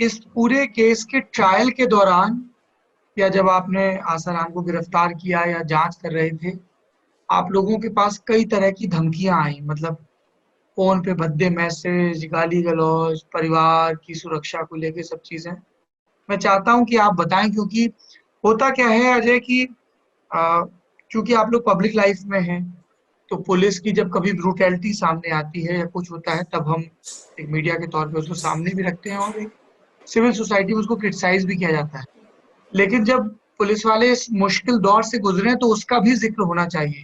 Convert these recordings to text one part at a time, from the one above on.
इस पूरे केस के ट्रायल के दौरान या जब आपने आसाराम को गिरफ्तार किया या जांच कर रहे थे, आप लोगों के पास कई तरह की धमकियां आई, मतलब फोन पे भद्दे मैसेज, गाली गलौज, परिवार की सुरक्षा को लेके सब चीजें। मैं चाहता हूं कि आप बताएं, क्योंकि होता क्या है अजय कि अ, चूंकि आप लोग पब्लिक लाइफ में हैं, तो पुलिस की जब कभी ब्रूटैलिटी सामने आती है या कुछ होता है, तब हम एक मीडिया के तौर पे उसको सामने भी रखते हैं और एक सिविल सोसाइटी में उसको क्रिटिसाइज भी किया जाता है। लेकिन जब पुलिस वाले इस मुश्किल दौर से गुजरे तो उसका भी जिक्र होना चाहिए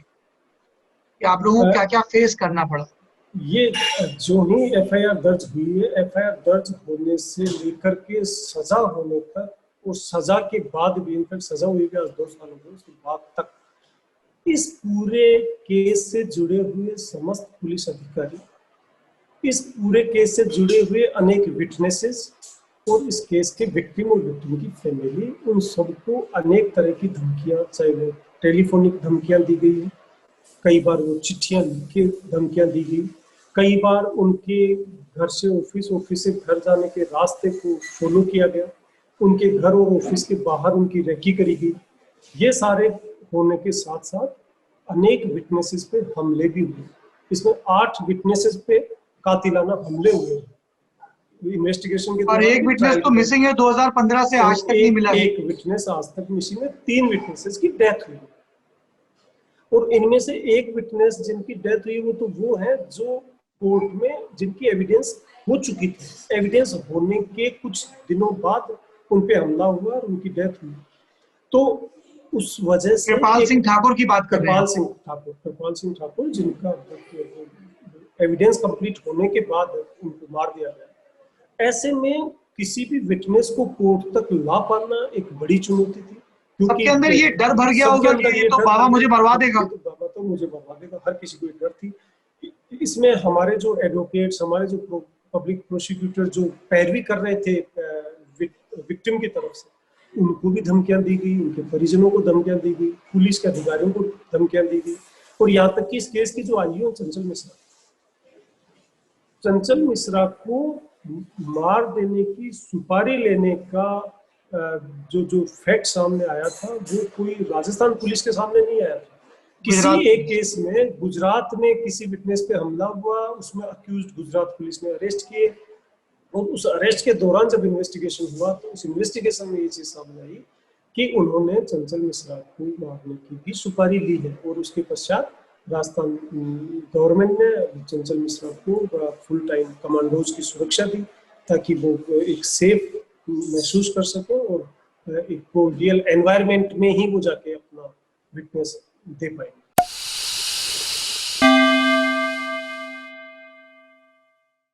कि आप लोगों को क्या क्या फेस करना पड़ा। ये जो ही एफआईआर दर्ज हुई है, एफआईआर दर्ज होने से लेकर के सजा होने तक और सजा के बाद भी, इनफैक्ट सजा हुई है 2 साल हो गए, उसके बाद तक इस पूरे केस से जुड़े हुए समस्त पुलिस अधिकारी, इस पूरे केस से जुड़े हुए अनेक विटनेसेस और इस केस के विक्टिम और विक्टिम की फैमिली, उन सबको अनेक तरह की धमकियां, चाहे वो टेलीफोनिक धमकियां दी गई है, कई बार वो चिट्ठियां लिख के धमकियां दी गई, कई बार उनके घर से ऑफिस, ऑफिस से घर जाने के रास्ते को फॉलो किया गया, उनके घर और ऑफिस के बाहर उनकी रेकी करी गई। ये सारे होने के साथ साथ अनेक विटनेसेस पे हमले भी हुए। इसमें 8 विटनेसेस पे कातिलाना हमले हुए हैं इन्वेस्टिगेशन के और दौरान। एक विटनेस तो मिसिंग है 2015 से आज तक नहीं मिला है। एक विटनेस आज तक मिसिंग है। 3 विटनेसेस की डेथ हुई और इनमें से एक विटनेस जिनकी डेथ हुई वो है जो कोर्ट में जिनकी एविडेंस हो चुकी थी। एविडेंस होने के कुछ दिनों बाद उन पे हमला हुआ और उनकी डेथ हुई। तो उस वजह से कृपाल सिंह ठाकुर की बात कर रहे हैं। कृपाल सिंह ठाकुर जिनका एविडेंस कंप्लीट होने के बाद उनको मार दिया गया। ऐसे में किसी भी विटनेस को कोर्ट तक ला पाना एक बड़ी चुनौती थी, क्योंकि सबके अंदर ये डर भर गया होगा कि ये तो बाबा मुझे मरवा देगा, बाबा तो मुझे मरवा देगा। हर किसी को एक डर थी। इसमें हमारे जो एडवोकेट्स, हमारे जो पब्लिक प्रोसिक्यूटर जो पैरवी कर रहे थे विक्टिम की तरफ से, उनको भी धमकियां दी गई, उनके परिजनों को धमकियां दी गई, पुलिस के अधिकारियों को धमकियां दी गई। और यहाँ तक कि इस केस की जो आई है चंचल मिश्रा को मार देने की सुपारी लेने का जो फैक्ट सामने आया था, वो कोई राजस्थान पुलिस के सामने नहीं आया था। किसी एक केस में गुजरात में किसी विटनेस पे हमला हुआ, उसमें अक्यूज्ड गुजरात पुलिस ने अरेस्ट किए और उस अरेस्ट के दौरान जब इन्वेस्टिगेशन हुआ तो उस इन्वेस्टिगेशन में ये चीज सामने आई कि उन्होंने चंचल मिश्रा को मारने की भी सुपारी ली है। और उसके पश्चात राजस्थान गवर्नमेंट ने चंचल मिश्रा को फुल टाइम कमांडोज की सुरक्षा दी ताकि वो एक सेफ महसूस कर सके और एक रियल एनवायरनमेंट में ही वो जाके अपना विटनेस दे पाए।